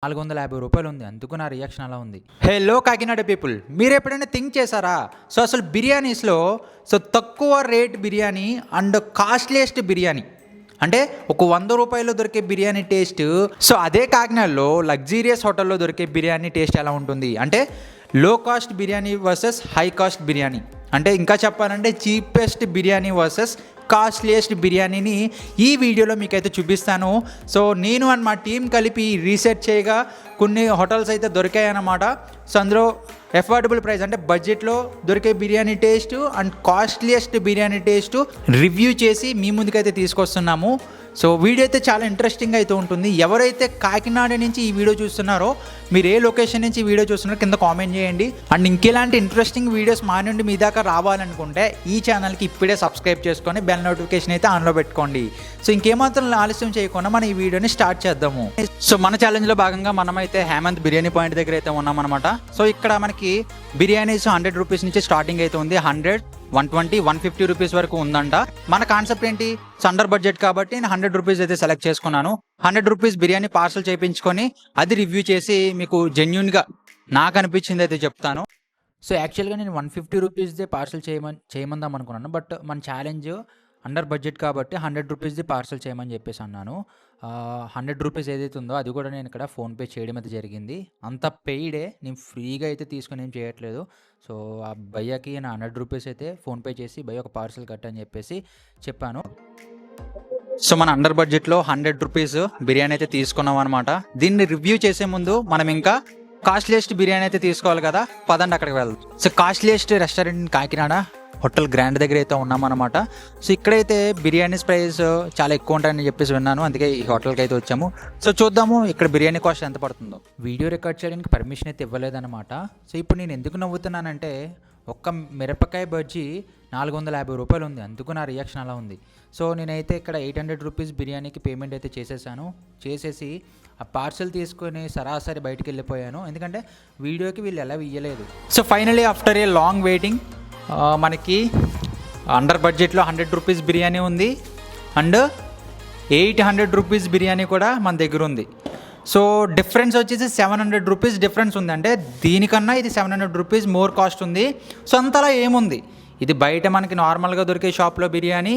రూ. 450 ఉంది. అందుకు నా రియాక్షన్ అలా ఉంది. హలో కాకినాడ పీపుల్, మీరు ఎప్పుడైనా థింక్ చేశారా? అసలు బిర్యానీస్లో తక్కువ rate biryani and costliest biryani అంటే ఒక రూ. 100 దొరికే బిర్యానీ టేస్ట్, అదే కాకినాడలో లగ్జీరియస్ హోటల్లో దొరికే బిర్యానీ టేస్ట్ ఎలా ఉంటుంది అంటే లో cost biryani versus high cost biryani, అంటే ఇంకా చెప్పాలంటే చీపెస్ట్ బిర్యానీ వర్సెస్ కాస్ట్లీయెస్ట్ బిర్యానీని ఈ వీడియోలో మీకైతే చూపిస్తాను. నేను అండ్ మా టీం కలిపి రీసెర్చ్ చేయగా కొన్ని హోటల్స్ అయితే దొరికాయన్నమాట. అందులో ఎఫోర్డబుల్ ప్రైస్ అంటే బడ్జెట్లో దొరికే biryani taste and costliest biryani taste review చేసి మీ ముందుకైతే తీసుకొస్తున్నాము. వీడియో అయితే చాలా ఇంట్రెస్టింగ్ అయితే ఉంటుంది. ఎవరైతే కాకినాడ నుంచి ఈ వీడియో చూస్తున్నారో, మీరు ఏ లొకేషన్ నుంచి ఈ వీడియో చూస్తున్నారో కింద కామెంట్ చేయండి. అండ్ ఇంకెలాంటి ఇంట్రెస్టింగ్ వీడియోస్ మా నుండి మీ దాకా రావాలనుకుంటే ఈ ఛానల్కి ఇప్పుడే సబ్స్క్రైబ్ చేసుకొని బెల్ నోటిఫికేషన్ అయితే ఆన్లో పెట్టుకోండి. ఇంకేమాత్రం ఆలస్యం చేయకుండా మనం ఈ వీడియోని స్టార్ట్ చేద్దాము. మన ఛాలెంజ్లో భాగంగా మనమైతే హేమంత్ బిర్యానీ పాయింట్ దగ్గర అయితే ఉన్నామన్నమాట. ఇక్కడ మనకి బిర్యానీస్ 100 రూపీస్ నుంచి స్టార్టింగ్ అయితే ఉంది. 100, 120, 150 రూపీస్ వరకు ఉందంట. మన కాన్సెప్ట్ ఏంటి, అండర్ బడ్జెట్ కాబట్టి నేను 100 రూపీస్ అయితే సెలెక్ట్ చేసుకున్నాను. 100 రూపీస్ బిర్యానీ పార్సల్ చేయించుకొని అది రివ్యూ చేసి మీకు జెన్యూన్గా నాకు అనిపించింది అయితే చెప్తాను. యాక్చువల్గా నేను 150 రూపీస్దే పార్సల్ చేయమందాం అనుకున్నాను. బట్ మన ఛాలెంజ్ అండర్ బడ్జెట్ కాబట్టి 100 రూపీస్ది పార్సల్ చేయమని చెప్పేసి అన్నాను. 100 రూపీస్ ఏదైతే ఉందో అది కూడా నేను ఇక్కడ ఫోన్పే చేయడం అయితే జరిగింది. అంత పెయిడే, నేను ఫ్రీగా అయితే తీసుకొని ఏం చేయట్లేదు. ఆ భయ్యకి నా 100 రూపీస్ అయితే ఫోన్పే చేసి భయ్య ఒక పార్సల్ కట్టని చెప్పేసి చెప్పాను. మన అండర్ బడ్జెట్లో 100 రూపీస్ బిర్యానీ అయితే తీసుకున్నాం అనమాట. దీన్ని రివ్యూ చేసే ముందు మనం ఇంకా కాస్ట్లీయెస్ట్ బిర్యానీ అయితే తీసుకోవాలి కదా, పదండి అక్కడికి వెళ్దాం. Costliest restaurant Kakinada hotel grand దగ్గర అయితే ఉన్నామన్నమాట. ఇక్కడైతే బిర్యానీస్ ప్రైస్ చాలా ఎక్కువ ఉంటాయని చెప్పేసి విన్నాను, అందుకే ఈ హోటల్కి అయితే వచ్చాము. చూద్దాము ఇక్కడ బిర్యానీ కాస్ట్ ఎంత పడుతుందో. వీడియో రికార్డ్ చేయడానికి పర్మిషన్ అయితే ఇవ్వలేదన్నమాట. ఇప్పుడు నేను ఎందుకు నవ్వుతున్నానంటే ఒక్క మిరపకాయ బజ్జీ రూ. 450 ఉంది, అందుకు నా రియాక్షన్ అలా ఉంది. నేనైతే ఇక్కడ 800 రూపీస్ బిర్యానీకి పేమెంట్ అయితే చేసేసి ఆ పార్సల్ తీసుకొని సరాసరి బయటికి వెళ్ళిపోయాను, ఎందుకంటే వీడియోకి వీళ్ళు ఎలా ఇయ్యలేదు. Finally after a long waiting మనకి అండర్ బడ్జెట్లో 100 రూపీస్ బిర్యానీ ఉంది అండ్ 800 రూపీస్ బిర్యానీ కూడా మన దగ్గర ఉంది. డిఫరెన్స్ వచ్చేసి 700 రూపీస్ డిఫరెన్స్ ఉంది, అంటే దీనికన్నా ఇది 700 రూపీస్ మోర్ కాస్ట్ ఉంది. అంతలా ఏముంది, ఇది బయట మనకి నార్మల్గా దొరికే షాప్లో బిర్యానీ,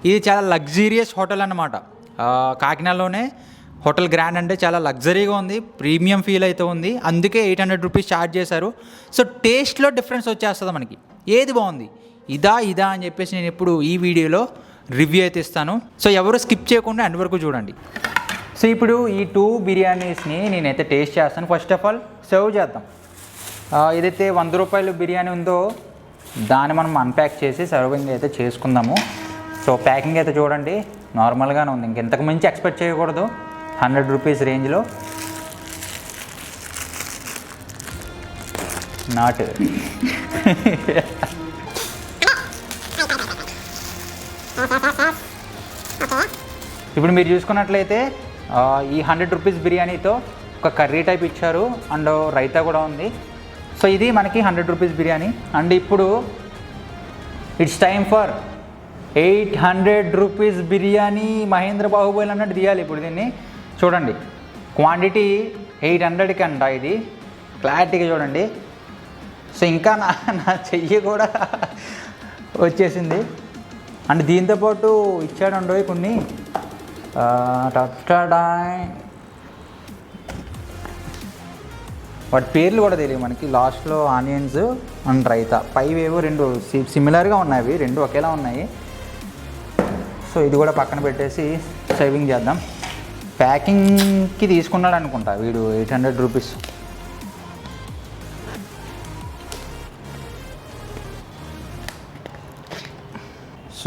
ఇది చాలా లగ్జీరియస్ హోటల్ అన్నమాట. కాకినాడలోనే హోటల్ గ్రాండ్ అంటే చాలా లగ్జరీగా ఉంది, ప్రీమియం ఫీల్ అయితే ఉంది, అందుకే 800 రూపీస్ ఛార్జ్ చేశారు. టేస్ట్లో డిఫరెన్స్ వచ్చేస్తుంది మనకి, ఏది బాగుంది ఇదా అని చెప్పేసి నేను ఇప్పుడు ఈ వీడియోలో రివ్యూ అయితే ఇస్తాను. ఎవరు స్కిప్ చేయకుండా ఎండ్ వరకు చూడండి. ఇప్పుడు ఈ 2 బిర్యానీస్ని నేనైతే టేస్ట్ చేస్తాను. ఫస్ట్ ఆఫ్ ఆల్ సర్వ్ చేద్దాం. ఏదైతే 100 రూపాయలు బిర్యానీ ఉందో దాన్ని మనం అన్ప్యాక్ చేసి సర్వింగ్ అయితే చేసుకుందాము. ప్యాకింగ్ అయితే చూడండి నార్మల్గానే ఉంది, ఇంకెంతకు మించి ఎక్స్పెక్ట్ చేయకూడదు 100 రూపీస్ రేంజ్లో. నాట్ ఇప్పుడు మీరు చూసుకున్నట్లయితే ఈ 100 రూపీస్ బిర్యానీతో ఒక కర్రీ టైప్ ఇచ్చారు అండ్ రైతా కూడా ఉంది. ఇది మనకి 100 రూపీస్ బిర్యానీ. అండ్ ఇప్పుడు it's time for 800 rupees biryani. Mahendra Baahubali అన్నట్టు తీయాలి ఇప్పుడు దీన్ని. చూడండి క్వాంటిటీ 800కి అంట, ఇది క్లారిటీగా చూడండి. ఇంకా నా చెయ్యి కూడా వచ్చేసింది. అండ్ దీంతోపాటు ఇచ్చాడండో కొన్ని వాటి పేర్లు కూడా తెలియదు మనకి. లాస్ట్లో ఆనియన్స్ అండ్ రైతా, పైవేవో 2 సిమిలర్గా ఉన్నాయి, 2 ఒకేలా ఉన్నాయి. ఇది కూడా పక్కన పెట్టేసి సేవింగ్ చేద్దాం. ప్యాకింగ్కి తీసుకున్నాడు అనుకుంటా వీడు 800 రూపీస్.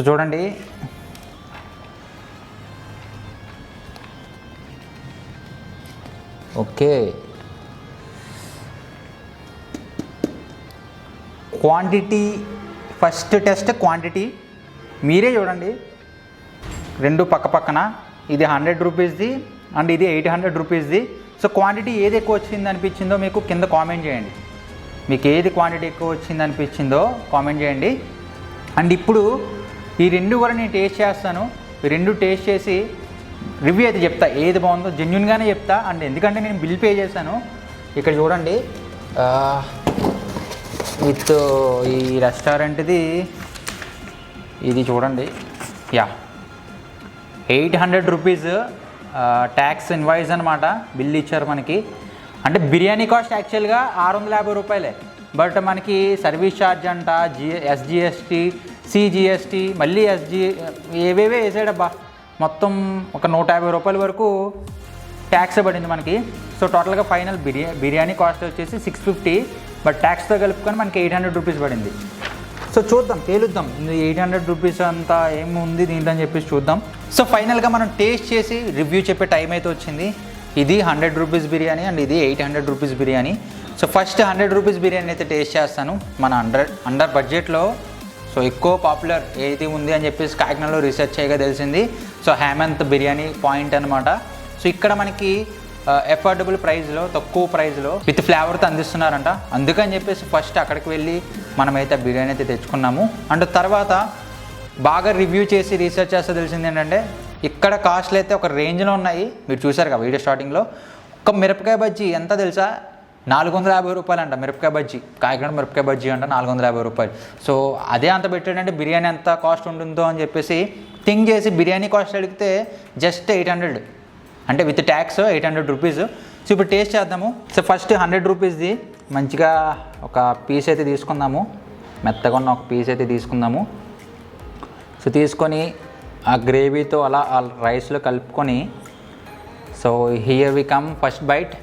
చూడండి okay, quantity first test quantity మీరే చూడండి, 2 పక్క పక్కన. ఇది 100 రూపీస్ది అండ్ ఇది 800 రూపీస్ది. క్వాంటిటీ ఏది ఎక్కువ వచ్చింది అనిపించిందో మీకు కింద కామెంట్ చేయండి. మీకు ఏది క్వాంటిటీ ఎక్కువ వచ్చింది అనిపించిందో కామెంట్ చేయండి. అండ్ ఇప్పుడు ఈ 2 కూడా నేను టేస్ట్ చేస్తాను. ఈ 2 టేస్ట్ చేసి రివ్యూ అయితే చెప్తా, ఏది బాగుందో జెన్యున్గానే చెప్తా. అండ్ ఎందుకంటే నేను బిల్ పే చేశాను. ఇక్కడ చూడండి, విత్ ఈ రెస్టారెంట్ది ఇది చూడండి, యా 800 రూపీస్ ట్యాక్స్ ఇన్వాయిస్ అనమాట. బిల్ ఇచ్చారు మనకి. అంటే బిర్యానీ కాస్ట్ యాక్చువల్గా 650 రూపాయలే, బట్ మనకి సర్వీస్ ఛార్జ్ అంట, ఎస్జిఎస్టీ, సిజిఎస్టీ, మళ్ళీ ఏవేవే వేసాడబ్బా, మొత్తం ఒక 150 రూపాయల వరకు ట్యాక్స్ పడింది మనకి. సో టోటల్గా ఫైనల్ బిర్యానీ కాస్ట్ వచ్చేసి 650, బట్ ట్యాక్స్తో కలుపుకొని మనకి 800 రూపీస్ పడింది. సో చూద్దాం, తేలుద్దాం 800 రూపీస్ అంతా ఏముంది దీంట్లో అని చెప్పేసి చూద్దాం. సో ఫైనల్గా మనం టేస్ట్ చేసి రివ్యూ చెప్పే టైం అయితే వచ్చింది. ఇది 100 రూపీస్ బిర్యానీ అండ్ ఇది 800 rupees biryani. So first 100 rupees biryani అయితే టేస్ట్ చేస్తాను. మన అండర్ బడ్జెట్లో సో ఎక్కువ పాపులర్ ఏది ఉంది అని చెప్పేసి కాకినాడలో రీసెర్చ్ చేయగా తెలిసింది. సో హేమంత్ బిర్యానీ పాయింట్ అనమాట. సో ఇక్కడ మనకి ఎఫోర్డబుల్ ప్రైస్లో, తక్కువ ప్రైస్లో విత్ ఫ్లేవర్తో అందిస్తున్నారంట. అందుకని చెప్పేసి ఫస్ట్ అక్కడికి వెళ్ళి మనమైతే బిర్యానీ అయితే తెచ్చుకున్నాము. అండ్ తర్వాత బాగా రివ్యూ చేసి రీసెర్చ్ చేస్తే తెలిసింది ఏంటంటే ఇక్కడ కాస్ట్లు అయితే ఒక రేంజ్లో ఉన్నాయి. మీరు చూసారు కదా వీడియో స్టార్టింగ్లో. ఒక మిరపకాయ బజ్జీ ఎంత తెలుసా, 450 రూపాయలు అంట మిరపకాయ బజ్జీ. కాకినాడ మిరపకాయ బజ్జీ అంట 450 రూపాయలు. సో అదే అంత పెట్టాడంటే బిర్యానీ ఎంత కాస్ట్ ఉంటుందో అని చెప్పేసి థింక్ చేసి బిర్యానీ కాస్ట్ అడిగితే జస్ట్ 800, అంటే విత్ ట్యాక్స్ 800 రూపీస్. సో ఇప్పుడు టేస్ట్ చేద్దాము. సో ఫస్ట్ 100 రూపీస్ది మంచిగా ఒక పీస్ అయితే తీసుకుందాము. మెత్తగా ఉన్న ఒక పీస్ అయితే తీసుకుందాము. సో తీసుకొని ఆ గ్రేవీతో అలా ఆ రైస్లో కలుపుకొని, so here we come first bite.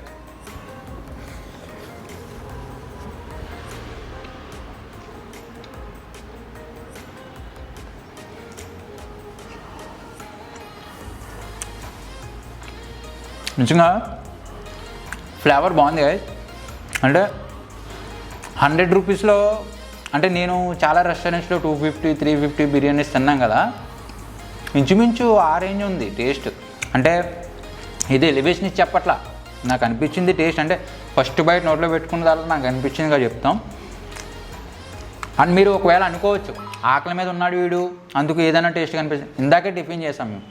నిజంగా ఫ్లేవర్ బాగుంది గాయ్. అంటే 100 రూపీస్లో, అంటే నేను చాలా రెస్టారెంట్స్లో 250, 350 బిర్యానీస్ తిన్నాం కదా, ఇంచుమించు ఆ రేంజ్ ఉంది టేస్ట్. అంటే ఇది ఎలివేషన్ ఇచ్చి చెప్పట్లా, నాకు అనిపించింది టేస్ట్. అంటే ఫస్ట్ బైట్ నోట్లో పెట్టుకున్న తర్వాత నాకు అనిపించిందిగా చెప్తాం. అండ్ మీరు ఒకవేళ అనుకోవచ్చు ఆకలి మీద ఉన్నాడు వీడు అందుకు ఏదైనా టేస్ట్ కనిపిస్తుంది. ఇందాకే టిఫిన్ చేసాం మేము,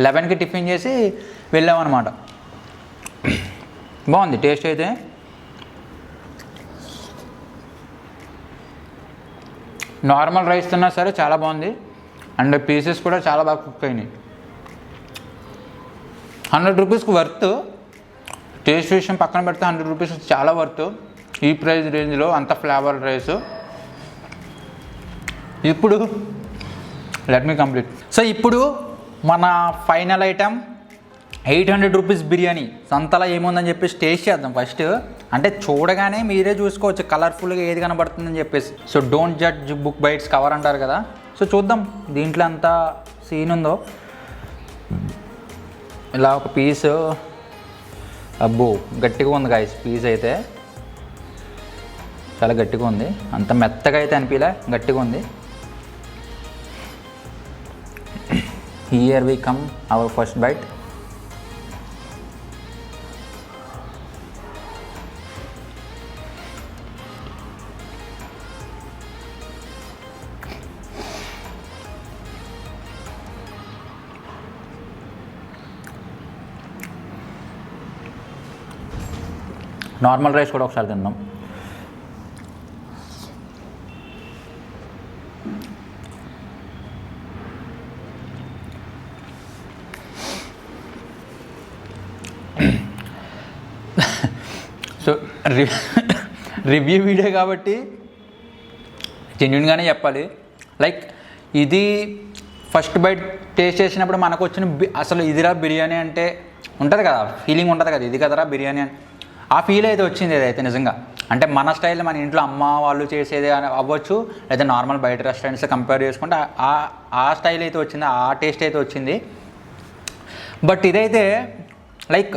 11కి టిఫిన్ చేసి వెళ్ళామన్నమాట. బాగుంది టేస్ట్ అయితే. నార్మల్ రైస్ తిన్నా సరే చాలా బాగుంది. అండ్ పీసెస్ కూడా చాలా బాగా కుక్ అయినాయి. 100 రూపీస్కి వర్త్. టేస్ట్ విషయం పక్కన పెడితే 100 రూపీస్ చాలా వర్త్ ఈ ప్రైస్ రేంజ్లో, అంత ఫ్లేవర్ రైస్. ఇప్పుడు లెట్ మీ కంప్లీట్. సో ఇప్పుడు మన ఫైనల్ ఐటమ్ 800 రూపీస్ బిర్యానీ. సంతలా ఏముందని చెప్పేసి టేస్ట్ చేద్దాం ఫస్ట్. అంటే చూడగానే మీరే చూసుకోవచ్చు కలర్ఫుల్గా ఏది కనబడుతుందని చెప్పేసి. So don't judge book by its cover అంటారు కదా. సో చూద్దాం దీంట్లో అంత సీన్ ఉందో. ఇలా ఒక పీసు, అబ్బో గట్టిగా ఉంది గాయస్. పీస్ అయితే చాలా గట్టిగా ఉంది, అంత మెత్తగా అయితే అనిపించలే, గట్టిగా ఉంది. Here we come our first bite. Normal rice కూడా ఒకసారి తిందాం. సో రివ్యూ వీడియో కాబట్టి జెన్యున్గానే చెప్పాలి. లైక్ ఇది ఫస్ట్ బైట్ టేస్ట్ చేసినప్పుడు మనకు వచ్చిన అసలు ఇదిరా బిర్యానీ అంటే ఉంటుంది కదా, ఫీలింగ్ ఉంటుంది కదా, ఇది కదరా బిర్యానీ అని ఆ ఫీల్ అయితే వచ్చింది. ఏదైతే నిజంగా అంటే మన స్టైల్, మన ఇంట్లో అమ్మ వాళ్ళు చేసేది అవ్వచ్చు, లేదా నార్మల్ బయట రెస్టారెంట్స్ కంపేర్ చేసుకుంటే ఆ స్టైల్ అయితే వచ్చింది, ఆ టేస్ట్ అయితే వచ్చింది. బట్ ఇదైతే లైక్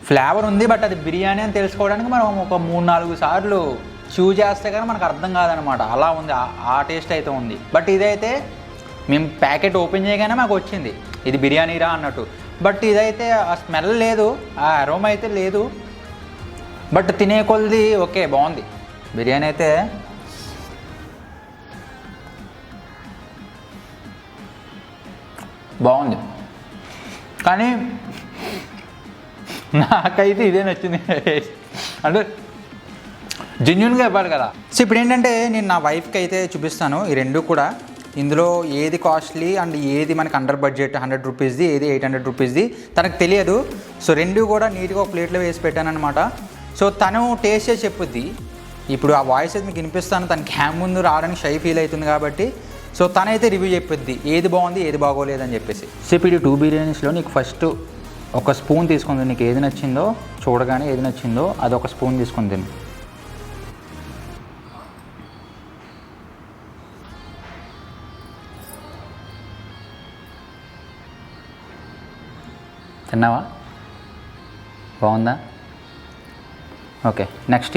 ఫ్లేవర్ ఉంది, బట్ అది బిర్యానీ అని తెలుసుకోవడానికి మనం ఒక 3-4 సార్లు చూ చేస్తే కానీ మనకు అర్థం కాదనమాట. అలా ఉంది, ఆ టేస్ట్ అయితే ఉంది. బట్ ఇదైతే మేము ప్యాకెట్ ఓపెన్ చేయగానే మాకు వచ్చింది ఇది బిర్యానీరా అన్నట్టు. బట్ ఇదైతే ఆ స్మెల్ లేదు, ఆ అరోమా అయితే లేదు. బట్ తినే కొలది ఓకే, బాగుంది బిర్యానీ అయితే. బాగుంది. కానీ నాకైతే ఇదే నచ్చింది. అంటే జెన్యున్గా ఇవ్వాలి కదా. సో ఇప్పుడు ఏంటంటే నేను నా వైఫ్కి అయితే చూపిస్తాను ఈ రెండు కూడా. ఇందులో ఏది కాస్ట్లీ అండ్ ఏది మనకి అండర్ బడ్జెట్ 100 రూపీస్ది, ఏది 800 రూపీస్ది తనకు తెలియదు. సో రెండు కూడా నీట్గా ఒక ప్లేట్లో వేసి పెట్టాను అనమాట. సో తను టేస్ట్ చేసి చెప్పుద్ది. ఇప్పుడు ఆ వాయిస్ అయితే మీకు వినిపిస్తాను, తన క్యామ్ ముందు రావడానికి షై ఫీల్ అవుతుంది కాబట్టి. సో తనైతే రివ్యూ చెప్పొద్ది ఏది బాగుంది ఏది బాగోలేదని చెప్పేసి. సో ఇప్పుడు ఈ 2 బిర్యానీస్లో నీకు ఫస్ట్ ఒక స్పూన్ తీసుకుంది. నీకు ఏది నచ్చిందో చూడగానే ఏది నచ్చిందో అది ఒక స్పూన్ తీసుకుని తిను. తిన్నావా? బాగుందా? ఓకే, నెక్స్ట్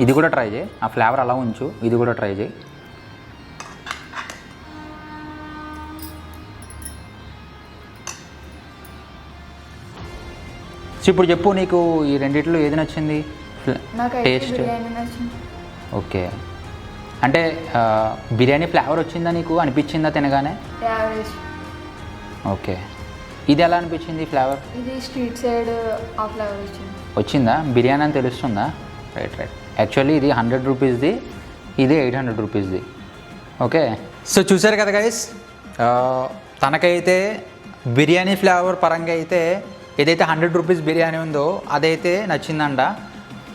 ఇది కూడా ట్రై చేయి. ఆ ఫ్లేవర్ అలా ఉంచు, ఇది కూడా ట్రై చేయి. సో ఇప్పుడు చెప్పు, నీకు ఈ రెండిట్లో ఏది నచ్చింది టేస్ట్? ఓకే, అంటే బిర్యానీ ఫ్లేవర్ వచ్చిందా నీకు అనిపించిందా తినగానే? ఓకే, ఇది ఎలా అనిపించింది ఫ్లేవర్? ఇది స్ట్రీట్ సైడ్ ఆ ఫ్లేవర్ వచ్చిందా? బిర్యానీ అని తెలుస్తుందా? రైట్. యాక్చువల్లీ ఇది 100 రూపీస్ది, ఇది 800 రూపీస్ది. ఓకే, సో చూసారు కదా గైస్, తనకైతే బిర్యానీ ఫ్లేవర్ పరంగా అయితే ఏదైతే 100 రూపీస్ బిర్యానీ ఉందో అదైతే నచ్చిందంట.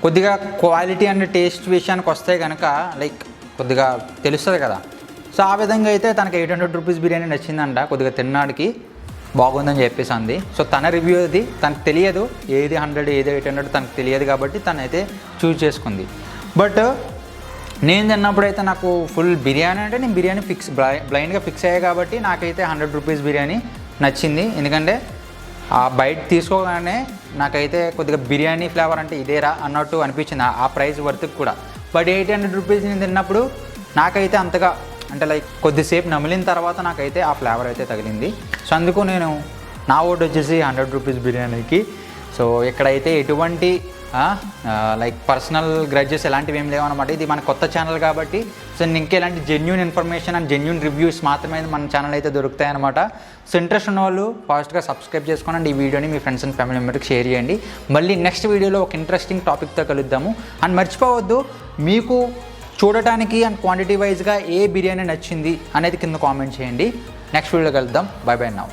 కొద్దిగా క్వాలిటీ అండ్ టేస్ట్ విషయానికి వస్తే కనుక లైక్ కొద్దిగా తెలుస్తుంది కదా. సో ఆ విధంగా అయితే తనకి 800 రూపీస్ బిర్యానీ నచ్చిందంట. కొద్దిగా తిన్నాడికి బాగుందని చెప్పేసి అంది. సో తన రివ్యూ అది, తనకు తెలియదు ఏది 100 ఏది 800 తనకు తెలియదు కాబట్టి తనైతే చూజ్ చేసుకుంది. బట్ నేను తిన్నప్పుడైతే నాకు ఫుల్ బిర్యానీ అంటే నేను బిర్యానీ బ్లైండ్గా ఫిక్స్ అయ్యాయి కాబట్టి నాకైతే 100 రూపీస్ బిర్యానీ నచ్చింది. ఎందుకంటే ఆ బైట్ తీసుకోగానే నాకైతే కొద్దిగా బిర్యానీ ఫ్లేవర్ అంటే ఇదేరా అన్నట్టు అనిపించింది ఆ ప్రైస్ వర్త్కి కూడా. బట్ 800 రూపీస్ నేను తిన్నప్పుడు నాకైతే అంతగా అంటే లైక్ కొద్దిసేపు నమిలిన తర్వాత నాకైతే ఆ ఫ్లేవర్ అయితే తగిలింది. సో అందుకు నేను నా ఓటు వచ్చేసి 100 రూపీస్ బిర్యానీకి. సో ఇక్కడైతే ఎటువంటి లైక్ పర్సనల్ గ్రడ్జెస్ ఎలాంటివి ఏం లేవన్నమాట. ఇది మన కొత్త ఛానల్ కాబట్టి సో ఇంకెలాంటి genuine information and genuine reviews మాత్రమే మన ఛానల్ అయితే దొరుకుతాయి అనమాట. సో ఇంట్రెస్ట్ ఉన్న వాళ్ళు ఫాస్ట్గా సబ్స్క్రైబ్ చేసుకోండి. ఈ వీడియోని మీ ఫ్రెండ్స్ అండ్ ఫ్యామిలీ మెంబర్కి షేర్ చేయండి. మళ్ళీ నెక్స్ట్ వీడియోలో ఒక ఇంట్రెస్టింగ్ టాపిక్తో కలుద్దాము. అండ్ మర్చిపోవద్దు, మీకు చూడటానికి అండ్ క్వాంటిటీ వైజ్గా ఏ బిర్యానీ నచ్చింది అనేది కింద కామెంట్ చేయండి. నెక్స్ట్ వీడియోలో కలుద్దాం. By by now.